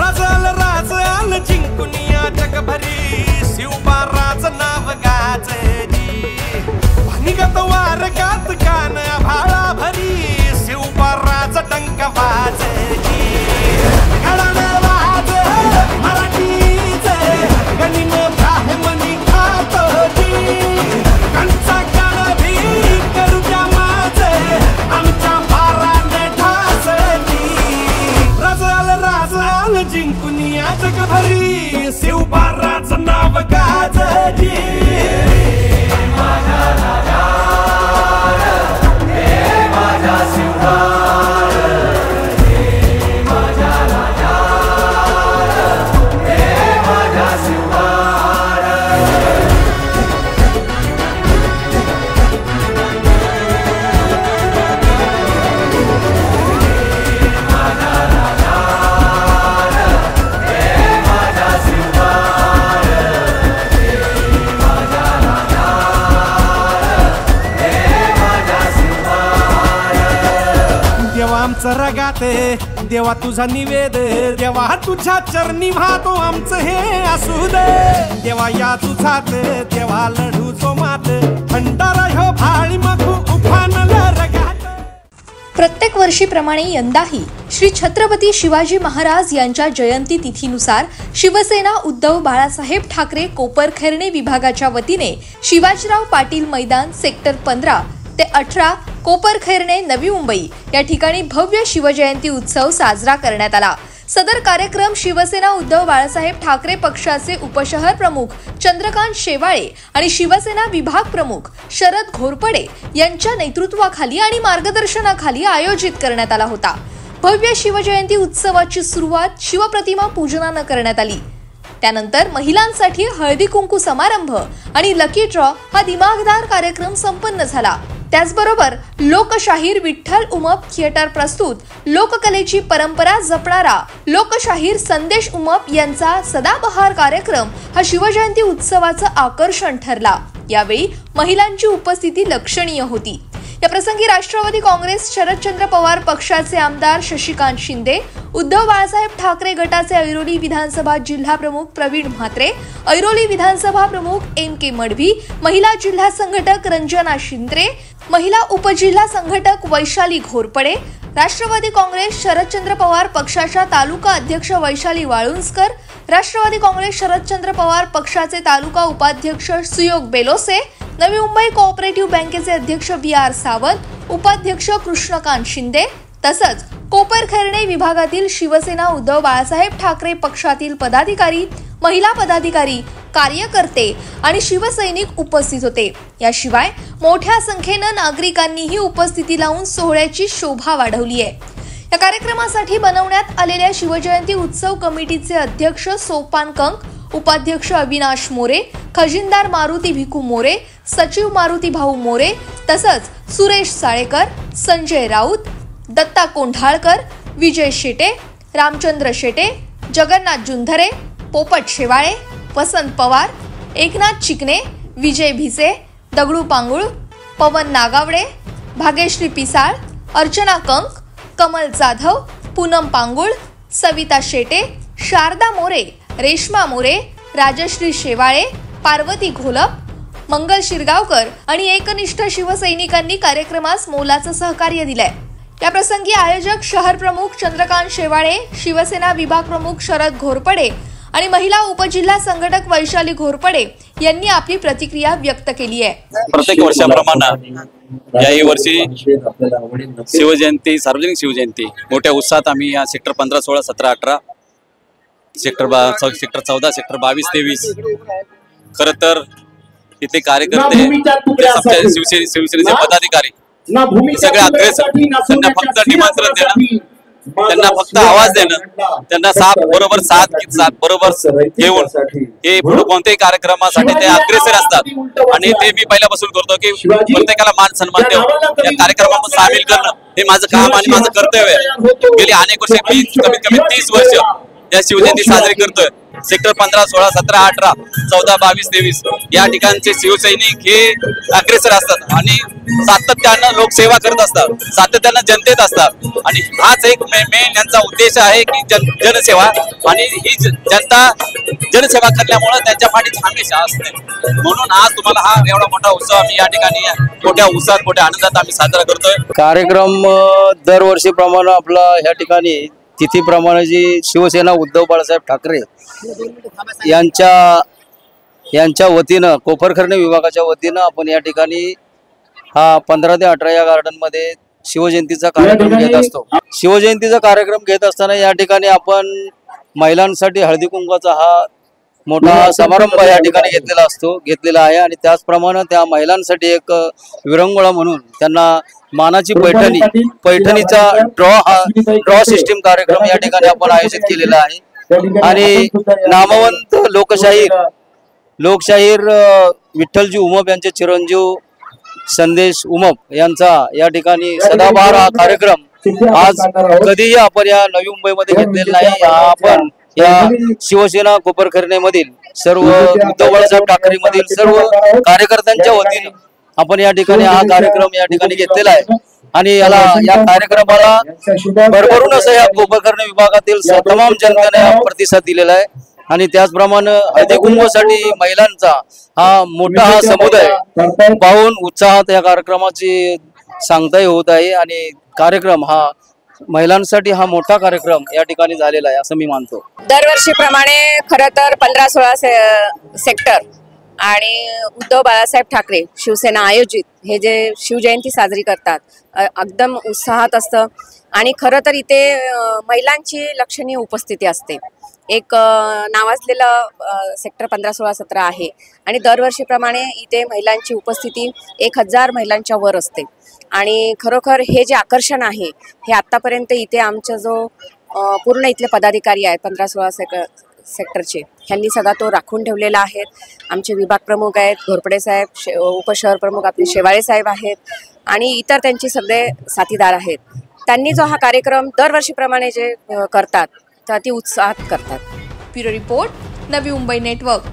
राजाल राज आल जिंकुनिया जगभरी शिवबाराच नाव गाजली भानिगत वारगात कान भाळा भरी शिवबाराच डंक वाजली घडानं वाज मराठीचे गणिन ब्राह्मणी खातोजी कंचा काळ भी करू द्या माझे आमच्या बाराने ठासली राजाल जिंकुनिया जगभरी शिवबाराच नाव गाजली आमचं रगाते देवा तुझा निवेद देवा तुझ्या चरणी वाहतो आमचं हे असू दे देवा या तुझात देवा लढू जो मात भंडारा ह्यो भाळी मखू उफानलं रगात। प्रत्येक वर्षीप्रमाणे यंदाही श्री छत्रपती शिवाजी महाराज यांच्या जयंती तिथीनुसार शिवसेना उद्धव बाळासाहेब ठाकरे कोपरखैरणे विभागाच्या वतीने शिवाजीराव पाटील मैदान सेक्टर 15 ते 18 कोपरखैरणे नवी मुंबई या ठिकाणी भव्य शिवजयंती उत्सव साजरा करण्यात आला। सदर कार्यक्रम शिवसेना उद्धव बाळासाहेब ठाकरे पक्षाचे उपशहर प्रमुख चंद्रकांत शेवाळे आणि शिवसेना विभाग प्रमुख शरद घोरपडे यांच्या नेतृत्वाखाली आणि मार्गदर्शनाखाली आयोजित करण्यात आला होता। भव्य शिवजयंती उत्सवाची सुरुवात शिवप्रतिमा पूजनाने करण्यात आली। त्यानंतर महिलांसाठी हळदी कुंकू समारंभ आणि लकी ड्रॉ हा दिमागदार कार्यक्रम संपन्न झाला। त्याचबरोबर लोकशाहीर विठ्ठल उमप थिएटर प्रस्तुत लोककलेची परंपरा जपणारा लोकशाहीर संदेश उमप यांचा सदाबहार कार्यक्रम हा शिवजयंती उत्सवाचं आकर्षण ठरला। यावेळी महिलांची उपस्थिती लक्षणीय होती। या प्रसंगी राष्ट्रवादी काँग्रेस शरदचंद्र पवार पक्षाचे आमदार शशिकांत शिंदे, उद्धव बाळासाहेब ठाकरे गटाचे ऐरोली विधानसभा जिल्हा प्रमुख प्रवीण म्हात्रे, ऐरोली विधानसभा प्रमुख MK मडवी, महिला जिल्हा संघटक रंजना शिंत्रे, महिला उपजिल्हा संघटक वैशाली घोरपडे, राष्ट्रवादी काँग्रेस शरदचंद्र पवार पक्षाच्या तालुका अध्यक्ष वैशाली वाळुंजकर, राष्ट्रवादी काँग्रेस शरदचंद्र पवार पक्षाचे तालुका उपाध्यक्ष सुयोग बेलोसे, नवी मुंबई कोऑपरेटिव्ह बँकेचे अध्यक्ष VR सावंत, उपाध्यक्ष कृष्णकांत शिंदे तसंच कोपरखैरणे विभागातील शिवसेना उद्धव बाळासाहेब ठाकरे पक्षातील पदाधिकारी, महिला पदाधिकारी, कार्यकर्ते आणि शिवसैनिक उपस्थित होते। याशिवाय मोठ्या संख्येने नागरिकांनीही उपस्थिती लावून सोहळ्याची शोभा वाढवली आहे। या कार्यक्रमासाठी बनवण्यात आलेल्या शिवजयंती उत्सव कमिटीचे अध्यक्ष सोपान कंक, उपाध्यक्ष अविनाश मोरे, खजिनदार मारुती भिकू मोरे, सचिव मारुती भाऊ मोरे तसंच सुरेश साळेकर, संजय राऊत, दत्ता कोंढाळकर, विजय शेटे, रामचंद्र शेटे, जगन्नाथ जुंधरे, पोपट शेवाळे, वसंत पवार, एकनाथ चिकणे, विजय भिसे, दगडू पांगुळ, पवन नागावडे, भाग्यश्री पिसाळ, अर्चना कंक, कमल जाधव, पूनम पांगुळ, सविता शेटे, शारदा मोरे, रेश्मा मोरे, राजश्री शेवाळे, पार्वती घोलप, मंगल शिरगावकर आणि एकनिष्ठ शिवसैनिकांनी कार्यक्रमास मोलाचं सहकार्य दिलंय। या प्रसंगी आयोजक शहर प्रमुख चंद्रकांत शेवाळे, शिवसेना विभाग प्रमुख शरद घोरपडे आणि महिला उपजिल्हा संघटक वैशाली घोरपडे यांनी आपली प्रतिक्रिया व्यक्त केली आहे। प्रत्येक वर्षाप्रमाणे याही वर्षी शिवजयंती, सार्वजनिक शिवजयंती मोठ्या उत्साहात आम्ही या सेक्टर 15, 16, 17, 18, सेक्टर 14, सेक्टर 22, 23 खरं तर इथे कार्यकर्ते, शिवसेनेचे पदाधिकारी सगळे अग्रेसर, त्यांना फक्त निमंत्रण देणं, त्यांना फक्त आवाज देणं, त्यांना बरोबर साथ बरोबर घेऊन हे पुढे कोणत्याही कार्यक्रमासाठी ते अग्रेसर असतात आणि ते मी पहिल्यापासून करतो की प्रत्येकाला मान सन्मान देऊन या कार्यक्रमामध्ये सामील करणं हे माझं काम आणि माझं कर्तव्य आहे। गेली अनेक वर्षे, कमीत कमी 30 वर्ष या शिवजयंती साजरी करतोय सेक्टर 15, 16, 17, 18, 14, 22, 23 या ठिकाणचे शिवसैनिक हे अग्रेसर असतात आणि सातत्यानं लोकसेवा करत असतात, सातत्यानं जनतेत असतात आणि हाच एक मेन यांचा उद्देश आहे की जनसेवा आणि ही जनता जनसेवा करण्यामुळे त्यांच्या पाठीत हमेशा असते। म्हणून आज तुम्हाला हा एवढा मोठा उत्सव आम्ही या ठिकाणी मोठ्या उत्साहात मोठ्या आनंदात आम्ही साजरा करतोय। कार्यक्रम दरवर्षीप्रमाणे आपला ह्या ठिकाणी तिथीप्रमाणे जी शिवसेना उद्धव बाळासाहेब ठाकरे यांच्या वतीनं कोपरखर्णे विभागाच्या वतीनं आपण या ठिकाणी हा 15 ते 18 या गार्डन मध्ये शिवजयंतीचा कार्यक्रम घेत असतो। शिवजयंतीचा कार्यक्रम घेत असताना या ठिकाणी आपण महिलांसाठी हळदी कुंकवाचा हा मोठा समारंभ या ठिकाणी घेतलेला आहे आणि त्याचप्रमाणे त्या महिलांसाठी एक विरंगुळा म्हणून त्यांना मानाची पैठणीचा ड्रॉ सिस्टीम कार्यक्रम या ठिकाणी आपण आयोजित केलेला आहे आणि नामवंत लोकशाहीर विठ्ठलजी उमप यांचे चिरंजीव संदेश उमप यांचा या ठिकाणी सदाबहार हा कार्यक्रम आज कधीही आपण या नवी मुंबईमध्ये घेतलेला नाही। आपण या शिवसेना कोपरखर्णे मधील सर्व उद्धव बाळासाहेब ठाकरे मधील सर्व कार्यकर्त्यांच्या वतीनं आपण या ठिकाणी हा कार्यक्रम या ठिकाणी घेतलेला आहे आणि या कार्यक्रमाला भरभरून असं या कोपरखर्णे विभागातील तमाम जनतेने प्रतिसाद दिलेला आहे आणि त्याचप्रमाणे हळदी कुंकवासाठी महिलांचा हा मोठा समुदाय पाहून उत्साहात या कार्यक्रमाची सांगताही होत आहे आणि कार्यक्रम हा महिलांसाठी हा मोठा कार्यक्रम या ठिकाणी झालेला आहे असं मी मानतो। दरवर्षीप्रमाणे खरं तर 15-16 सेक्टर आणि उद्धव बाळासाहेब ठाकरे शिवसेना आयोजित हे जे शिवजयंती साजरी करतात एकदम उत्साहात असतं आणि खरं तर इथे महिलांची लक्षणीय उपस्थिती असते। एक नावाजलेलं सेक्टर 15, 16, 17 आहे आणि दरवर्षीप्रमाणे इथे महिलांची उपस्थिती 1000 महिलांच्या वर असते आणि खरोखर हे जे आकर्षण आहे हे आत्तापर्यंत इथे आमचा जो पूर्ण इथले पदाधिकारी आहेत 15-16 सेक्टरचे ह्यांनी सगळा तो राखून ठेवलेला आहे। आमचे विभाग प्रमुख आहेत घोरपडे साहेब, उपशहर प्रमुख आपले शेवाळे साहेब आहेत आणि इतर त्यांचे सगळे साथीदार आहेत। त्यांनी जो हा कार्यक्रम दरवर्षीप्रमाणे जे करतात तर अति उत्साहात करतात। Bureau report, Navi Mumbai network.